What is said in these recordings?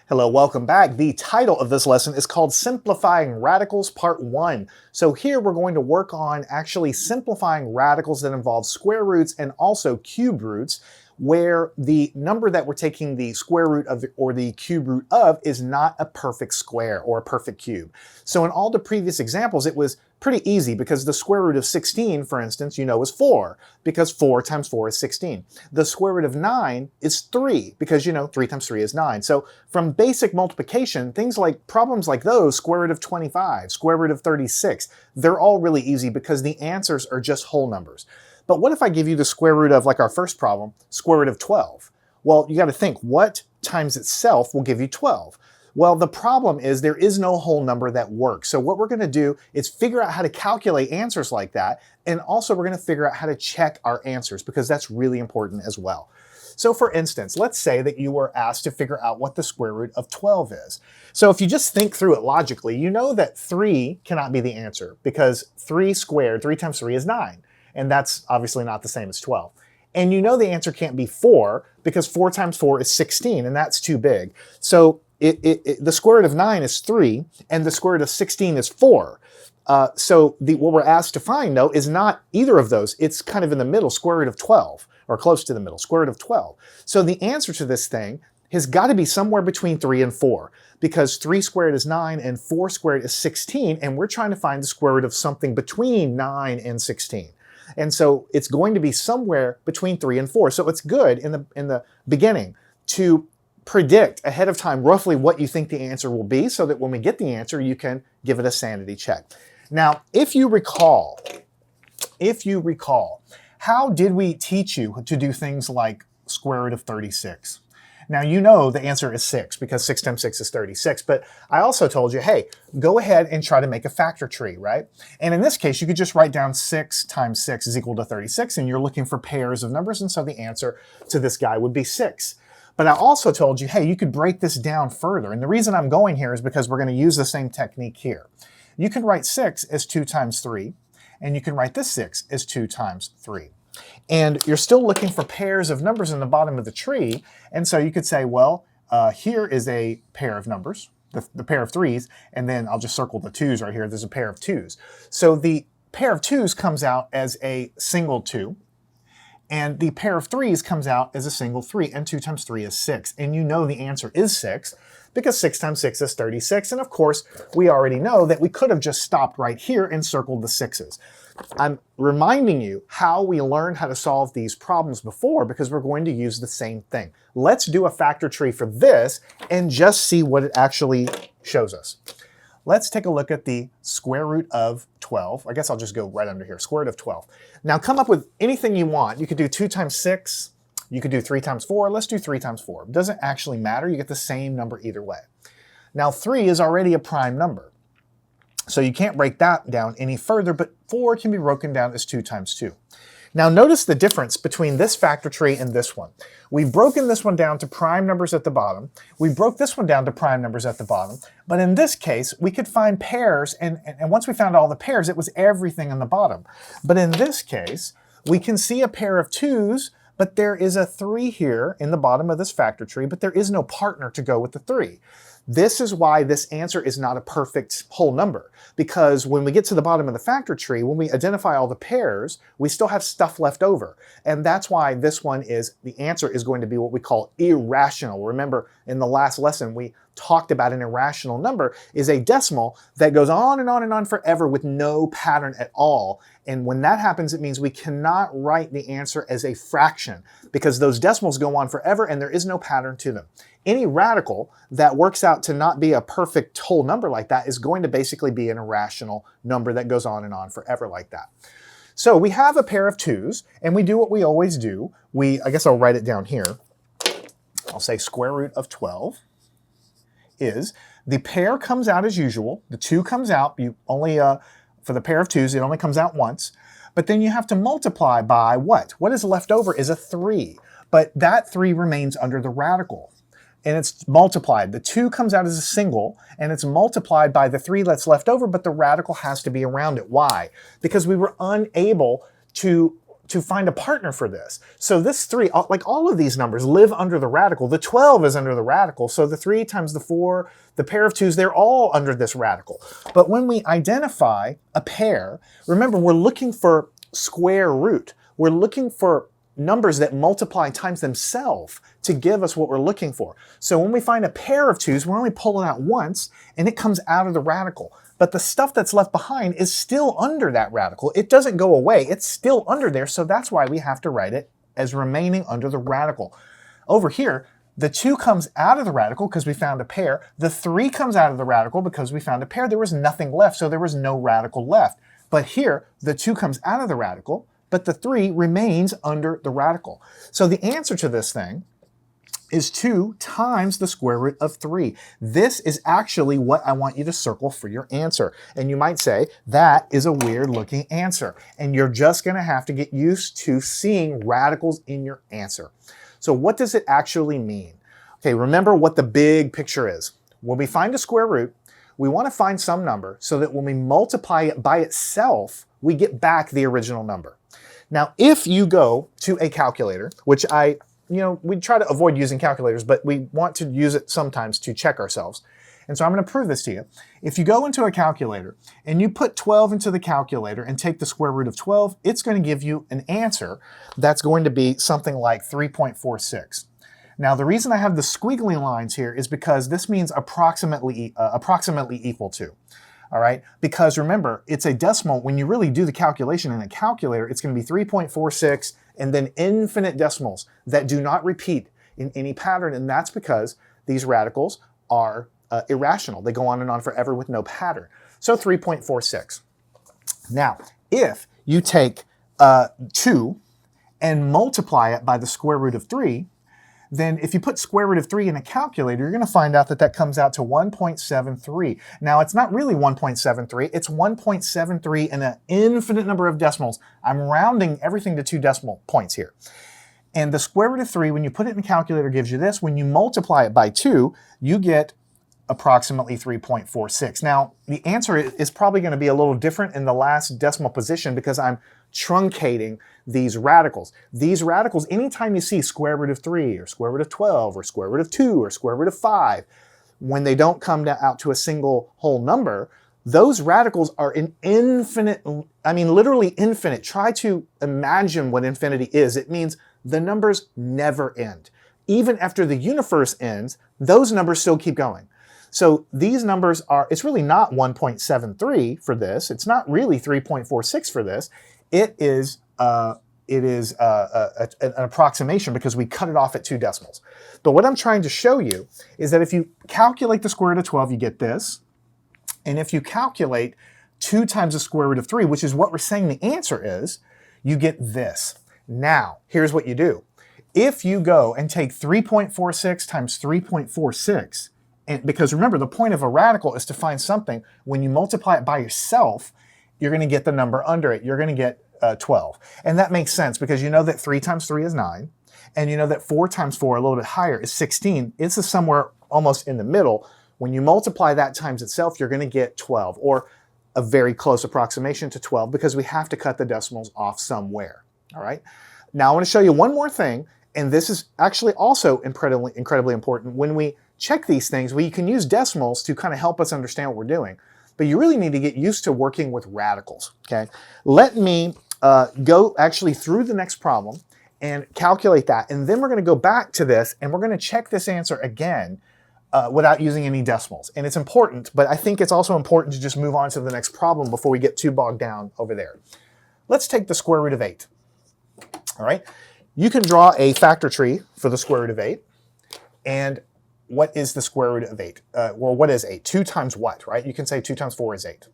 Hello, welcome back. The title of this lesson is called Simplifying Radicals Part 1. So here we're going to work on actually simplifying radicals that involve square roots and also cube roots, where the number that we're taking the square root of or the cube root of is not a perfect square or a perfect cube. So in all the previous examples, it was pretty easy because the square root of 16, for instance, is 4, because 4 times 4 is 16. The square root of 9 is 3, because 3 times 3 is 9. So from basic multiplication, problems like those, square root of 25, square root of 36, they're all really easy because the answers are just whole numbers. But what if I give you the square root of, like our first problem, square root of 12? Well, you got to think, what times itself will give you 12? Well, the problem is there is no whole number that works. So what we're going to do is figure out how to calculate answers like that, and also we're going to figure out how to check our answers, because that's really important as well. So for instance, let's say that you were asked to figure out what the square root of 12 is. So if you just think through it logically, you know that 3 cannot be the answer, because 3 squared, 3 times 3 is 9. And that's obviously not the same as 12. And you know the answer can't be 4, because 4 times 4 is 16, and that's too big. So the square root of 9 is 3, and the square root of 16 is 4. So what we're asked to find, though, is not either of those. It's kind of in the middle, square root of 12, or close to the middle, square root of 12. So the answer to this thing has got to be somewhere between 3 and 4, because 3 squared is 9 and 4 squared is 16, and we're trying to find the square root of something between 9 and 16. And so it's going to be somewhere between 3 and 4. So it's good in the beginning to predict ahead of time roughly what you think the answer will be, so that when we get the answer, you can give it a sanity check. Now, if you recall, how did we teach you to do things like square root of 36? Now, you know the answer is 6, because 6 times 6 is 36. But I also told you, hey, go ahead and try to make a factor tree, right? And in this case, you could just write down 6 times 6 is equal to 36, and you're looking for pairs of numbers, and so the answer to this guy would be 6. But I also told you, hey, you could break this down further. And the reason I'm going here is because we're going to use the same technique here. You can write 6 as 2 times 3, and you can write this 6 as 2 times 3. And you're still looking for pairs of numbers in the bottom of the tree. And so you could say, well, here is a pair of numbers, the pair of 3s, and then I'll just circle the 2s right here. There's a pair of 2s. So the pair of 2s comes out as a single 2, and the pair of 3s comes out as a single 3, and 2 times 3 is 6. And you know the answer is 6, because 6 times 6 is 36. And of course, we already know that we could have just stopped right here and circled the 6s. I'm reminding you how we learned how to solve these problems before, because we're going to use the same thing. Let's do a factor tree for this and just see what it actually shows us. Let's take a look at the square root of 12. I guess I'll just go right under here, square root of 12. Now come up with anything you want. You could do 2 times 6. You could do 3 times 4. Let's do 3 times 4. It doesn't actually matter. You get the same number either way. Now 3 is already a prime number, so you can't break that down any further, but 4 can be broken down as 2 times 2. Now notice the difference between this factor tree and this one. We've broken this one down to prime numbers at the bottom. We broke this one down to prime numbers at the bottom. But in this case, we could find pairs, and once we found all the pairs, it was everything on the bottom. But in this case, we can see a pair of 2s, but there is a 3 here in the bottom of this factor tree, but there is no partner to go with the 3. This is why this answer is not a perfect whole number, because when we get to the bottom of the factor tree, when we identify all the pairs, we still have stuff left over. And that's why this one the answer is going to be what we call irrational. Remember, in the last lesson, we talked about an irrational number is a decimal that goes on and on and on forever with no pattern at all. And when that happens, it means we cannot write the answer as a fraction, because those decimals go on forever and there is no pattern to them. Any radical that works out to not be a perfect whole number like that is going to basically be an irrational number that goes on and on forever like that. So we have a pair of 2s, and we do what we always do. I guess I'll write it down here. I'll say square root of 12 is, the pair comes out as usual. The 2 comes out. For the pair of 2s, it only comes out once. But then you have to multiply by what? What is left over is a 3. But that 3 remains under the radical, and it's multiplied. The 2 comes out as a single, and it's multiplied by the 3 that's left over, but the radical has to be around it. Why? Because we were unable to to find a partner for this. So this 3, like all of these numbers, live under the radical. The 12 is under the radical, so the 3 times the 4, the pair of 2's, they're all under this radical. But when we identify a pair, remember, we're looking for square root. We're looking for numbers that multiply times themselves to give us what we're looking for. So when we find a pair of 2's, we're only pulling out once, and it comes out of the radical. But the stuff that's left behind is still under that radical. It doesn't go away. It's still under there, so that's why we have to write it as remaining under the radical. Over here, the 2 comes out of the radical because we found a pair. The 3 comes out of the radical because we found a pair. There was nothing left, so there was no radical left. But here, the 2 comes out of the radical, but the 3 remains under the radical. So the answer to this thing is 2 times the square root of 3. This is actually what I want you to circle for your answer. And you might say, that is a weird looking answer. And you're just going to have to get used to seeing radicals in your answer. So what does it actually mean? Okay, remember what the big picture is. When we find a square root, we want to find some number so that when we multiply it by itself, we get back the original number. Now, if you go to a calculator, which we try to avoid using calculators, but we want to use it sometimes to check ourselves. And so I'm going to prove this to you. If you go into a calculator and you put 12 into the calculator and take the square root of 12, it's going to give you an answer that's going to be something like 3.46. Now, the reason I have the squiggly lines here is because this means approximately equal to. All right, because remember, it's a decimal. When you really do the calculation in a calculator, it's going to be 3.46 and then infinite decimals that do not repeat in any pattern. And that's because these radicals are irrational. They go on and on forever with no pattern. So 3.46. Now, if you take 2 and multiply it by the square root of 3, then if you put square root of 3 in a calculator, you're going to find out that that comes out to 1.73. Now, it's not really 1.73. It's 1.73 in an infinite number of decimals. I'm rounding everything to 2 decimal points here. And the square root of 3, when you put it in a calculator, gives you this. When you multiply it by 2, you get approximately 3.46. Now, the answer is probably going to be a little different in the last decimal position because I'm truncating these radicals. These radicals, anytime you see square root of 3 or square root of 12 or square root of 2 or square root of 5, when they don't come out to a single whole number, those radicals are an infinite, I mean literally infinite. Try to imagine what infinity is. It means the numbers never end. Even after the universe ends, those numbers still keep going. So these numbers are, it's really not 1.73 for this. It's not really 3.46 for this. It is an approximation because we cut it off at 2 decimals. But what I'm trying to show you is that if you calculate the square root of 12, you get this. And if you calculate 2 times the square root of 3, which is what we're saying the answer is, you get this. Now, here's what you do. If you go and take 3.46 times 3.46, and because remember, the point of a radical is to find something, when you multiply it by yourself, you're going to get the number under it. You're going to get 12. And that makes sense because you know that 3 times 3 is 9. And you know that 4 times 4, a little bit higher, is 16. It's somewhere almost in the middle. When you multiply that times itself, you're going to get 12, or a very close approximation to 12 because we have to cut the decimals off somewhere. All right. Now I want to show you one more thing. And this is actually also incredibly important. When we check these things, we can use decimals to kind of help us understand what we're doing. But you really need to get used to working with radicals, okay? Let me go actually through the next problem and calculate that. And then we're going to go back to this, and we're going to check this answer again without using any decimals. And it's important, but I think it's also important to just move on to the next problem before we get too bogged down over there. Let's take the square root of 8, all right? You can draw a factor tree for the square root of 8. And what is the square root of 8? Well, what is 8? 2 times what, right? You can say 2 times 4 is 8.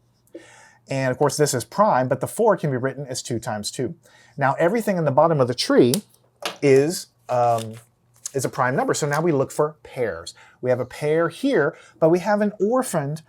And of course, this is prime, but the 4 can be written as 2 times 2. Now, everything in the bottom of the tree is a prime number. So now we look for pairs. We have a pair here, but we have an orphaned,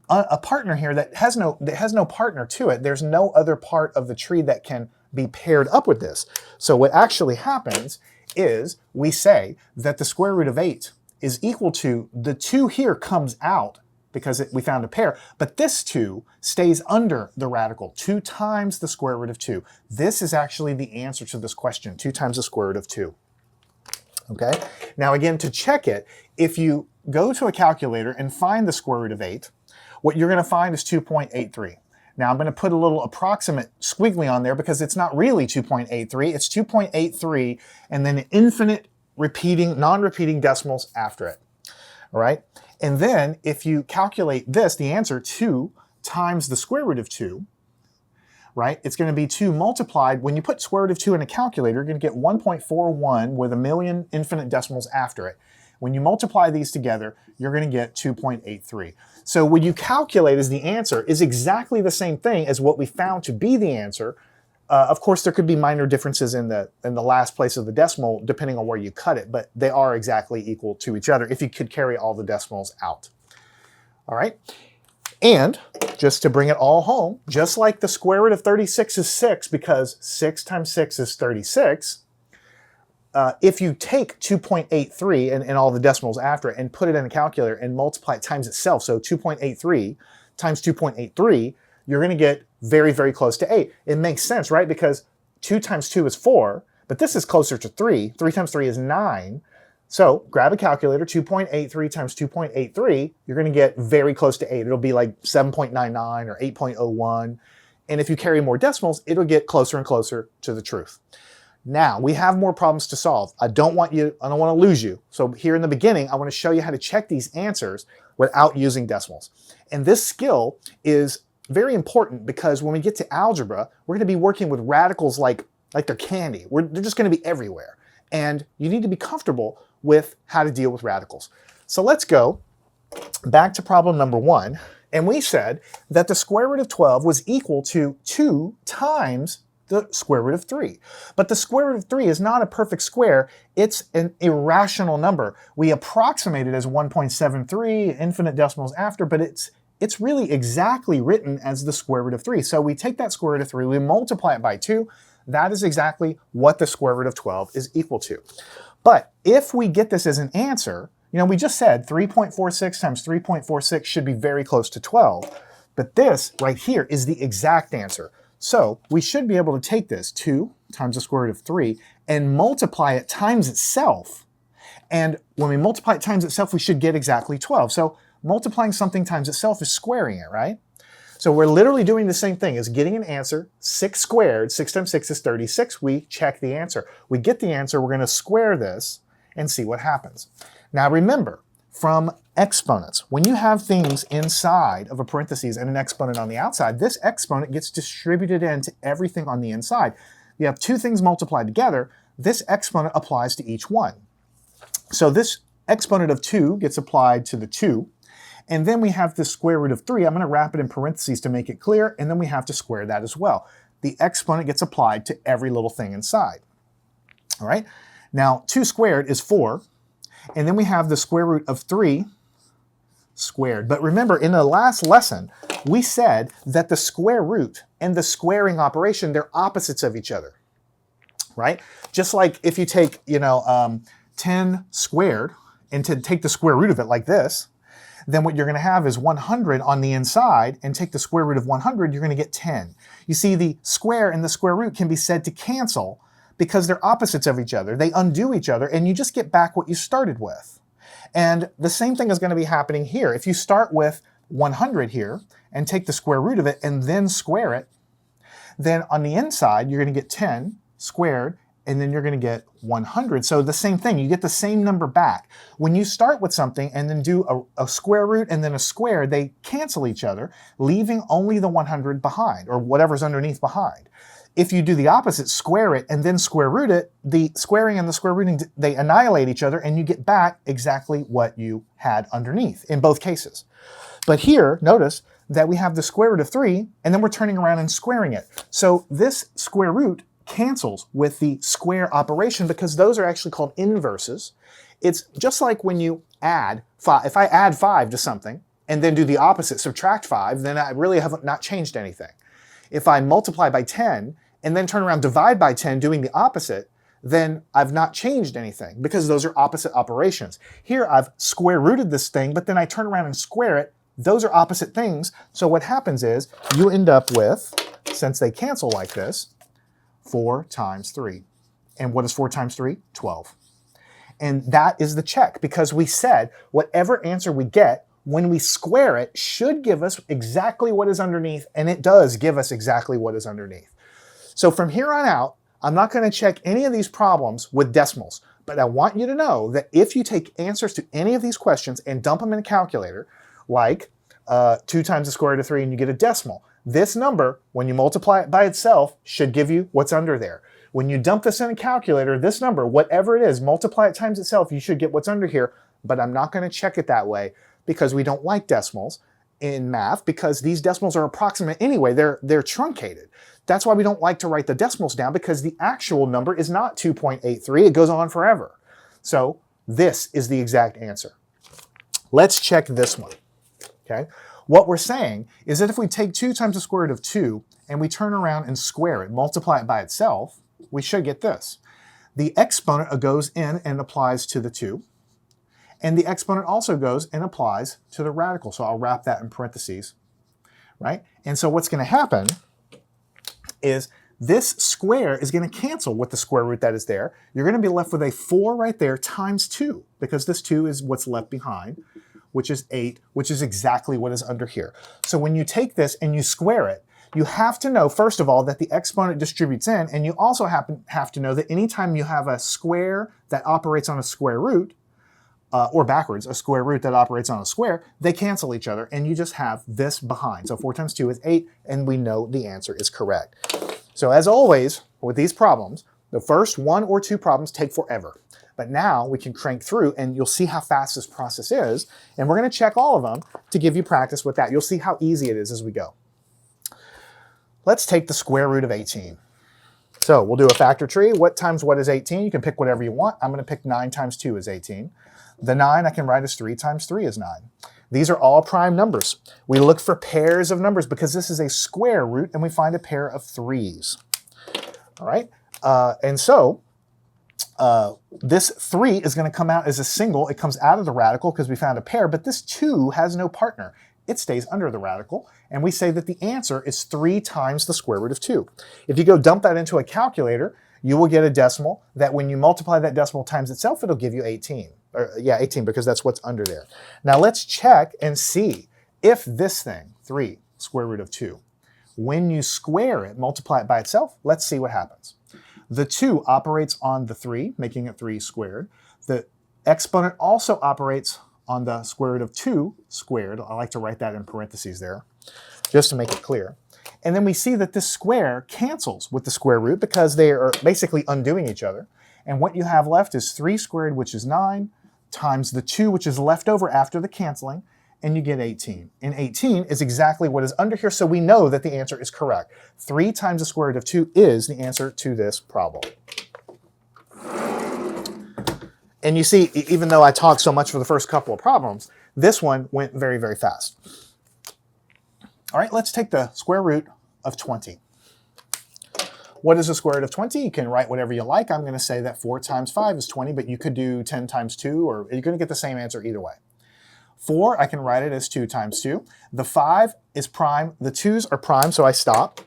a partner here that has no partner to it. There's no other part of the tree that can be paired up with this. So what actually happens is we say that the square root of 8 is equal to, the 2 here comes out because we found a pair, but this 2 stays under the radical, 2 times the square root of 2. This is actually the answer to this question, 2 times the square root of 2. Okay? Now again, to check it, if you go to a calculator and find the square root of 8, what you're going to find is 2.83. Now I'm going to put a little approximate squiggly on there because it's not really 2.83, it's 2.83 and then infinite non-repeating decimals after it. All right? And then if you calculate this, the answer, 2 times the square root of 2, right? It's going to be 2 multiplied. When you put square root of 2 in a calculator, you're going to get 1.41 with a million infinite decimals after it. When you multiply these together, you're going to get 2.83. So what you calculate as the answer is exactly the same thing as what we found to be the answer. Of course, there could be minor differences in the last place of the decimal depending on where you cut it, but they are exactly equal to each other if you could carry all the decimals out. All right? And just to bring it all home, just like the square root of 36 is 6 because 6 times 6 is 36, if you take 2.83 and all the decimals after it and put it in a calculator and multiply it times itself, so 2.83 times 2.83, you're going to get very, very close to 8. It makes sense, right? Because 2 times 2 is 4, but this is closer to 3. 3 times 3 is 9. So grab a calculator, 2.83 times 2.83, you're going to get very close to 8. It'll be like 7.99 or 8.01. And if you carry more decimals, it'll get closer and closer to the truth. Now, we have more problems to solve. I don't want to lose you. So here in the beginning, I want to show you how to check these answers without using decimals. And this skill is very important because when we get to algebra, we're going to be working with radicals like they're candy. They're just going to be everywhere. And you need to be comfortable with how to deal with radicals. So let's go back to problem number 1. And we said that the square root of 12 was equal to 2 times the square root of 3. But the square root of 3 is not a perfect square. It's an irrational number. We approximate it as 1.73, infinite decimals after, but it's really exactly written as the square root of 3. So we take that square root of 3, we multiply it by 2. That is exactly what the square root of 12 is equal to. But if we get this as an answer, we just said 3.46 times 3.46 should be very close to 12. But this right here is the exact answer. So we should be able to take this, 2 times the square root of 3, and multiply it times itself. And when we multiply it times itself, we should get exactly 12. So multiplying something times itself is squaring it, right? So we're literally doing the same thing as getting an answer, 6 squared, 6 times 6 is 36. We check the answer. We get the answer, we're going to square this and see what happens. Now remember, from exponents, when you have things inside of a parentheses and an exponent on the outside, this exponent gets distributed into everything on the inside. You have 2 things multiplied together, this exponent applies to each one. So this exponent of 2 gets applied to the 2. And then we have the square root of 3. I'm going to wrap it in parentheses to make it clear, and then we have to square that as well. The exponent gets applied to every little thing inside. All right? Now, 2 squared is 4, and then we have the square root of 3 squared. But remember, in the last lesson, we said that the square root and the squaring operation, they're opposites of each other, right? Just like if you take, 10 squared, and to take the square root of it like this, then what you're going to have is 100 on the inside, and take the square root of 100, you're going to get 10. You see, the square and the square root can be said to cancel because they're opposites of each other. They undo each other, and you just get back what you started with. And the same thing is going to be happening here. If you start with 100 here, and take the square root of it, and then square it, then on the inside, you're going to get 10 squared, and then you're going to get 100. So the same thing, you get the same number back. When you start with something and then do a square root and then a square, they cancel each other, leaving only the 100 behind, or whatever's underneath behind. If you do the opposite, square it and then square root it, the squaring and the square rooting, they annihilate each other, and you get back exactly what you had underneath in both cases. But here, notice that we have the square root of 3, and then we're turning around and squaring it. So this square root cancels with the square operation because those are actually called inverses. It's just like when you add 5. If I add 5 to something and then do the opposite, subtract 5, then I really have not changed anything. If I multiply by 10 and then turn around, divide by 10, doing the opposite, then I've not changed anything because those are opposite operations. Here I've square rooted this thing, but then I turn around and square it. those are opposite things. So what happens is you end up with, since they cancel like this, 4 times 3. And what is 4 times 3? 12. And that is the check, because we said whatever answer we get, when we square it, should give us exactly what is underneath, and it does give us exactly what is underneath. So from here on out, I'm not going to check any of these problems with decimals, but I want you to know that if you take answers to any of these questions and dump them in a calculator, like 2 times the square root of 3 and you get a decimal, this number, when you multiply it by itself, should give you what's under there. When you dump this in a calculator, this number, whatever it is, multiply it times itself, you should get what's under here, but I'm not going to check it that way because we don't like decimals in math, because these decimals are approximate anyway, they're truncated. That's why we don't like to write the decimals down, because the actual number is not 2.83, it goes on forever. So this is the exact answer. Let's check this one, okay? What we're saying is that if we take 2 times the square root of 2 and we turn around and square it, multiply it by itself, we should get this. The exponent goes in and applies to the 2, and the exponent also goes and applies to the radical. So I'll wrap that in parentheses, right? And so what's going to happen is this square is going to cancel with the square root that is there. You're going to be left with a 4 right there times 2, because this 2 is what's left behind, which is 8, which is exactly what is under here. So when you take this and you square it, you have to know, first of all, that the exponent distributes in, and you also have to know that anytime you have a square that operates on a square root, or backwards, a square root that operates on a square, they cancel each other, and you just have this behind. So 4 times 2 is 8, and we know the answer is correct. So as always, with these problems, the first 1 or 2 problems take forever. But now we can crank through, and you'll see how fast this process is, and we're going to check all of them to give you practice with that. You'll see how easy it is as we go. Let's take the square root of 18. So we'll do a factor tree. What times what is 18? You can pick whatever you want. I'm going to pick 9 times 2 is 18. The 9 I can write as 3 times 3 is 9. These are all prime numbers. We look for pairs of numbers because this is a square root, and we find a pair of 3's. All right? And so this 3 is going to come out as a single. It comes out of the radical because we found a pair, but this 2 has no partner. It stays under the radical, and we say that the answer is 3 times the square root of 2. If you go dump that into a calculator, you will get a decimal that when you multiply that decimal times itself, it'll give you 18. 18, because that's what's under there. Now let's check and see if this thing, 3 square root of 2, when you square it, multiply it by itself, let's see what happens. The 2 operates on the 3, making it 3 squared. The exponent also operates on the square root of 2 squared. I like to write that in parentheses there, just to make it clear. And then we see that this square cancels with the square root because they are basically undoing each other. And what you have left is 3 squared, which is 9, times the 2, which is left over after the canceling, and you get 18. And 18 is exactly what is under here, so we know that the answer is correct. 3 times the square root of 2 is the answer to this problem. And you see, even though I talked so much for the first couple of problems, this one went very, very fast. All right, let's take the square root of 20. What is the square root of 20? You can write whatever you like. I'm going to say that 4 times 5 is 20, but you could do 10 times 2, or you're going to get the same answer either way. 4, I can write it as 2 times 2. The 5 is prime. The 2's are prime, so I stop.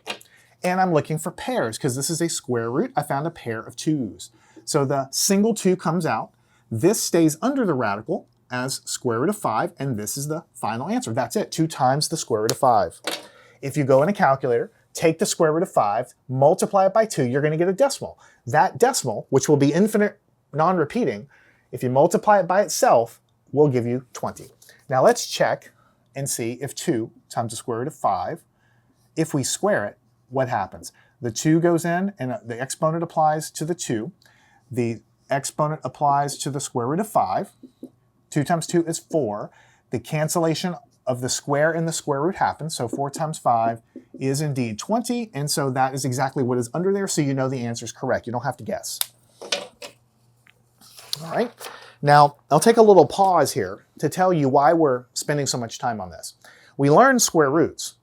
And I'm looking for pairs, because this is a square root. I found a pair of 2's. So the single 2 comes out. This stays under the radical as square root of 5, and this is the final answer. That's it, 2 times the square root of 5. If you go in a calculator, take the square root of 5, multiply it by 2, you're going to get a decimal. That decimal, which will be infinite non-repeating, if you multiply it by itself, will give you 20. Now let's check and see if 2 times the square root of 5, if we square it, what happens? The 2 goes in, and the exponent applies to the 2. The exponent applies to the square root of 5. 2 times 2 is 4. The cancellation of the square and the square root happens, so 4 times 5 is indeed 20, and so that is exactly what is under there, so you know the answer is correct. You don't have to guess. All right. Now, I'll take a little pause here to tell you why we're spending so much time on this. We learned square roots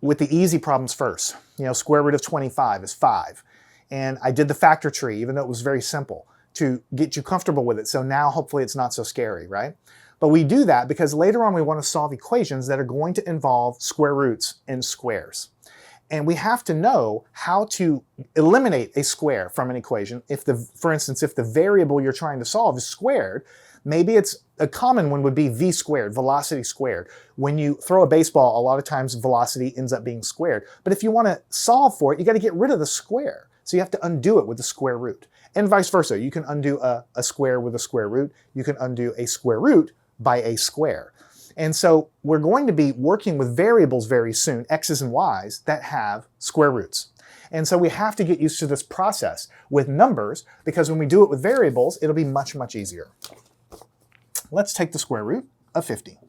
with the easy problems first. You know, square root of 25 is 5. And I did the factor tree, even though it was very simple. to get you comfortable with it. So now hopefully it's not so scary, right? But we do that because later on we want to solve equations that are going to involve square roots and squares. And we have to know how to eliminate a square from an equation. For instance, if the variable you're trying to solve is squared, maybe it's a common one would be v squared, velocity squared. When you throw a baseball, a lot of times velocity ends up being squared. But if you want to solve for it, you got to get rid of the square. So you have to undo it with the square root. And vice versa. You can undo a square with a square root. You can undo a square root by a square. And so we're going to be working with variables very soon, x's and y's, that have square roots. And so we have to get used to this process with numbers, because when we do it with variables, it'll be much, much easier. Let's take the square root of 50.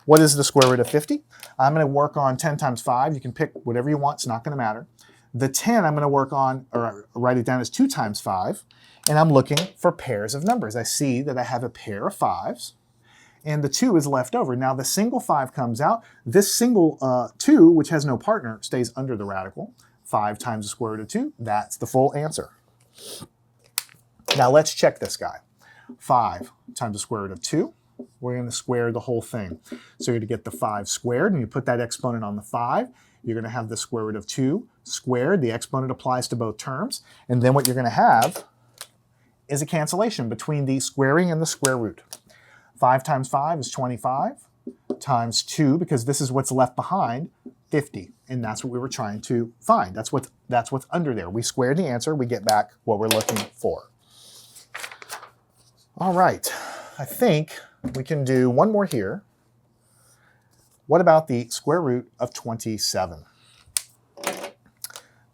What is the square root of 50? I'm going to work on 10 times 5. You can pick whatever you want. It's not going to matter. The 10 I'm going to work on, or write it down as 2 times 5. And I'm looking for pairs of numbers. I see that I have a pair of 5s, and the 2 is left over. Now the single 5 comes out. This single 2, which has no partner, stays under the radical. 5 times the square root of 2, that's the full answer. Now let's check this guy. 5 times the square root of 2. We're going to square the whole thing. So you're going to get the 5 squared, and you put that exponent on the 5. You're going to have the square root of 2 squared. The exponent applies to both terms. And then what you're going to have is a cancellation between the squaring and the square root. 5 times 5 is 25, times 2, because this is what's left behind, 50. And that's what we were trying to find. That's what's under there. We squared the answer. We get back what we're looking for. All right. I think we can do one more here. What about the square root of 27?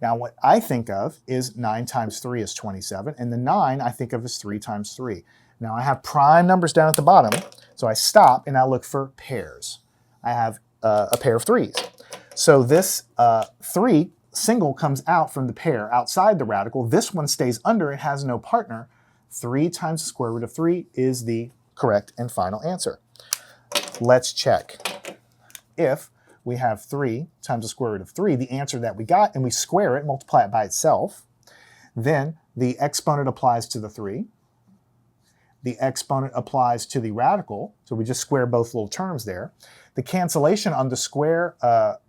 Now, what I think of is 9 times 3 is 27, and the 9 I think of as 3 times 3. Now, I have prime numbers down at the bottom, so I stop and I look for pairs. I have a pair of 3s. So this 3 single comes out from the pair outside the radical. This one stays under. It has no partner. 3 times the square root of 3 is the correct and final answer. Let's check. If we have 3 times the square root of 3, the answer that we got, and we square it, multiply it by itself, then the exponent applies to the 3. The exponent applies to the radical, so we just square both little terms there. The cancellation on the square,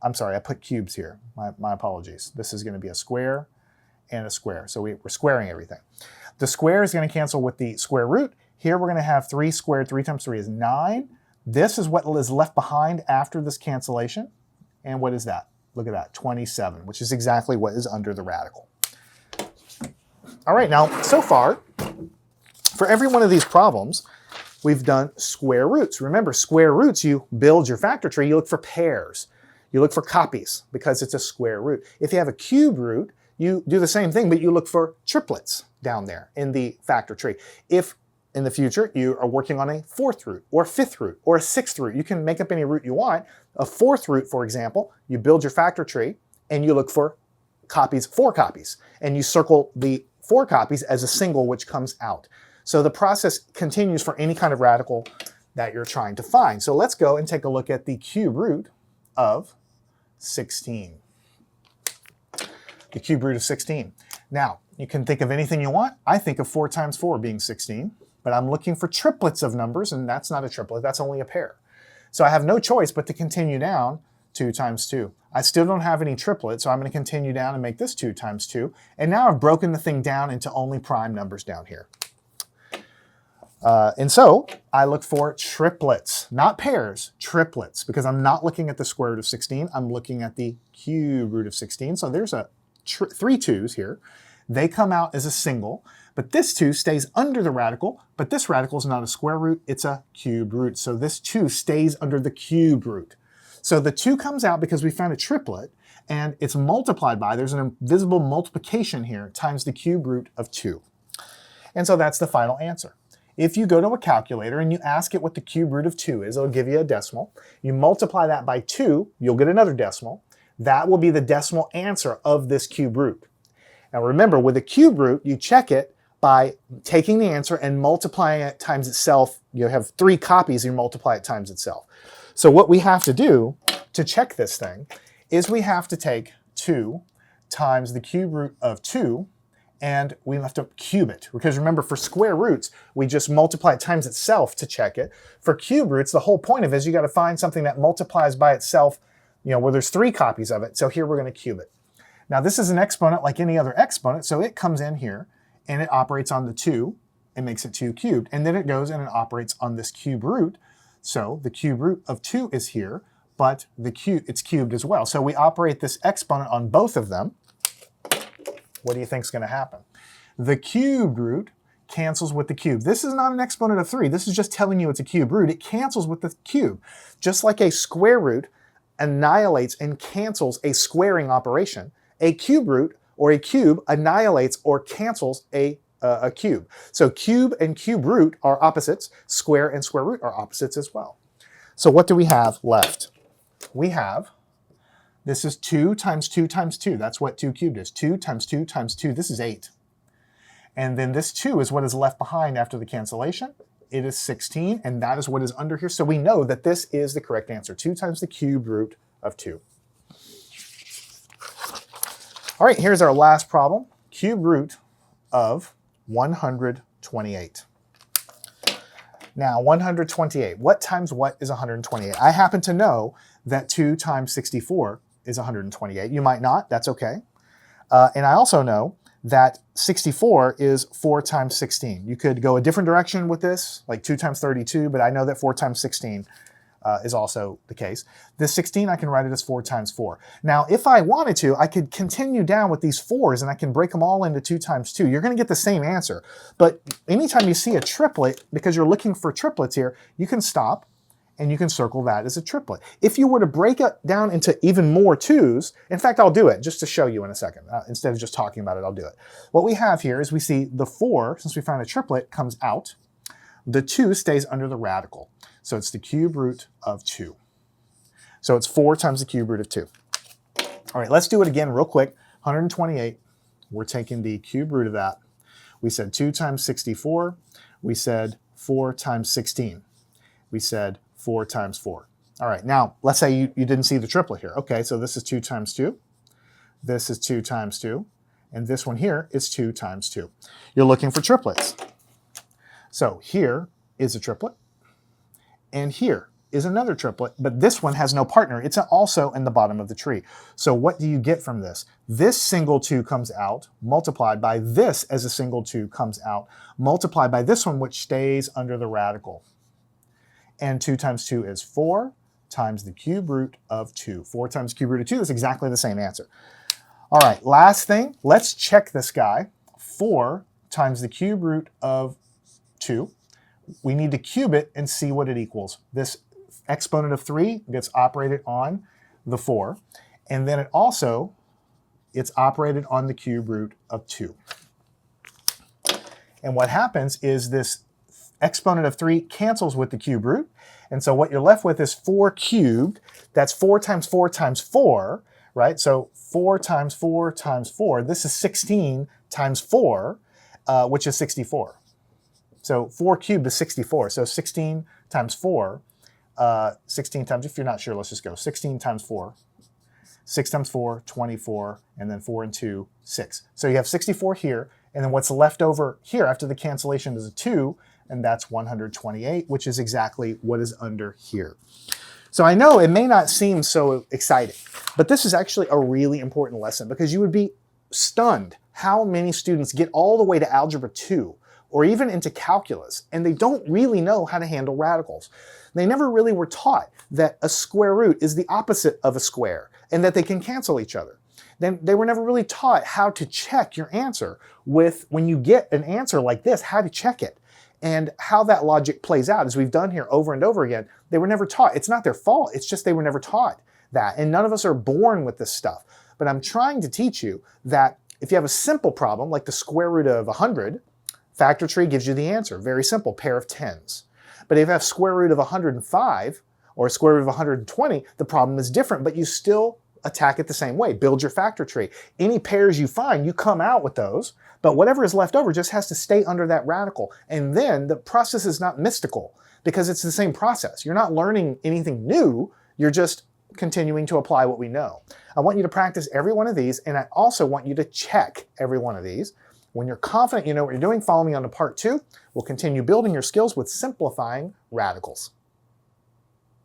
I'm sorry, I put cubes here. My apologies. This is going to be a square and a square, so we're squaring everything. The square is going to cancel with the square root. Here we're going to have 3 squared. 3 times 3 is 9. This is what is left behind after this cancellation. And what is that? Look at that, 27, which is exactly what is under the radical. All right, now, so far, for every one of these problems, we've done square roots. Remember, square roots, you build your factor tree, you look for pairs. You look for copies because it's a square root. If you have a cube root, you do the same thing, but you look for triplets down there in the factor tree. If in the future you are working on a 4th root or 5th root or a 6th root, you can make up any root you want. A 4th root, for example, you build your factor tree and you look for copies, 4 copies, and you circle the 4 copies as a single which comes out. So the process continues for any kind of radical that you're trying to find. So let's go and take a look at the cube root of 16. The cube root of 16. Now, you can think of anything you want. I think of 4 times 4 being 16, but I'm looking for triplets of numbers, and that's not a triplet, that's only a pair. So I have no choice but to continue down 2 times 2. I still don't have any triplets, so I'm going to continue down and make this 2 times 2. And now I've broken the thing down into only prime numbers down here. And so I look for triplets, not pairs, triplets, because I'm not looking at the square root of 16. I'm looking at the cube root of 16. So there's 3 2's here. They come out as a single, but this 2 stays under the radical, but this radical is not a square root, it's a cube root. So this 2 stays under the cube root. So the 2 comes out because we found a triplet, and it's multiplied by, there's an invisible multiplication here, times the cube root of 2. And so that's the final answer. If you go to a calculator and you ask it what the cube root of 2 is, it'll give you a decimal. You multiply that by 2, you'll get another decimal. That will be the decimal answer of this cube root. Now remember, with a cube root, you check it by taking the answer and multiplying it times itself. You have 3 copies, you multiply it times itself. So what we have to do to check this thing is we have to take 2 times the cube root of 2 and we have to cube it. Because remember, for square roots, we just multiply it times itself to check it. For cube roots, the whole point of it is you got to find something that multiplies by itself, where there's 3 copies of it. So here we're going to cube it. Now this is an exponent like any other exponent, so it comes in here and it operates on the 2 and makes it 2 cubed. And then it goes and it operates on this cube root. So the cube root of 2 is here, but it's cubed as well. So we operate this exponent on both of them. What do you think is going to happen? The cube root cancels with the cube. This is not an exponent of 3. This is just telling you it's a cube root. It cancels with the cube. Just like a square root annihilates and cancels a squaring operation, a cube root or a cube annihilates or cancels a cube. So cube and cube root are opposites. Square and square root are opposites as well. So what do we have left? We have, this is 2 times 2 times 2. That's what 2 cubed is. 2 times 2 times 2. This is 8. And then this 2 is what is left behind after the cancellation. It is 16, and that is what is under here. So we know that this is the correct answer. 2 times the cube root of 2. All right, here's our last problem. Cube root of 128. Now, 128. What times what is 128? I happen to know that 2 times 64 is 128. You might not. That's okay. And I also know that 64 is 4 times 16. You could go a different direction with this, like 2 times 32, but I know that 4 times 16 is also the case. This 16, I can write it as 4 times 4. Now, if I wanted to, I could continue down with these 4s, and I can break them all into 2 times 2. You're going to get the same answer. But anytime you see a triplet, because you're looking for triplets here, you can stop, and you can circle that as a triplet. If you were to break it down into even more 2s, in fact, I'll do it just to show you in a second. Instead of just talking about it, I'll do it. What we have here is we see the 4, since we found a triplet, comes out. The 2 stays under the radical. So it's the cube root of 2. So it's 4 times the cube root of 2. All right, let's do it again real quick. 128, we're taking the cube root of that. We said 2 times 64. We said 4 times 16. We said 4 times 4. All right, now let's say you didn't see the triplet here. Okay, so this is 2 times 2. This is 2 times 2. And this one here is 2 times 2. You're looking for triplets. So here is a triplet. And here is another triplet, but this one has no partner. It's also in the bottom of the tree. So what do you get from this? This single 2 comes out, multiplied by this as a single 2 comes out, multiplied by this one, which stays under the radical. And 2 times 2 is 4 times the cube root of 2. 4 times the cube root of 2 is exactly the same answer. All right, last thing, let's check this guy. 4 times the cube root of 2. We need to cube it and see what it equals. This exponent of 3 gets operated on the 4, and then it's operated on the cube root of 2. And what happens is this exponent of 3 cancels with the cube root, and so what you're left with is 4 cubed. That's 4 times 4 times 4, right? So 4 times 4 times 4. This is 16 times 4, which is 64. So 4 cubed is 64. So 16 times 4, 16 times, if you're not sure, let's just go. 16 times 4, 6 times 4, 24, and then 4 and 2, 6. So you have 64 here, and then what's left over here after the cancellation is a 2, and that's 128, which is exactly what is under here. So I know it may not seem so exciting, but this is actually a really important lesson because you would be stunned how many students get all the way to Algebra 2 or even into calculus, and they don't really know how to handle radicals. They never really were taught that a square root is the opposite of a square and that they can cancel each other. Then they were never really taught how to check your answer with, when you get an answer like this, how to check it and how that logic plays out, as we've done here over and over again. They were never taught. It's not their fault. It's just they were never taught that. And none of us are born with this stuff. But I'm trying to teach you that if you have a simple problem like the square root of 100, factor tree gives you the answer. Very simple, pair of tens. But if you have square root of 105 or square root of 120, the problem is different, but you still attack it the same way. Build your factor tree. Any pairs you find, you come out with those, but whatever is left over just has to stay under that radical. And then the process is not mystical because it's the same process. You're not learning anything new. You're just continuing to apply what we know. I want you to practice every one of these, and I also want you to check every one of these. When you're confident you know what you're doing, follow me on to part 2. We'll continue building your skills with simplifying radicals.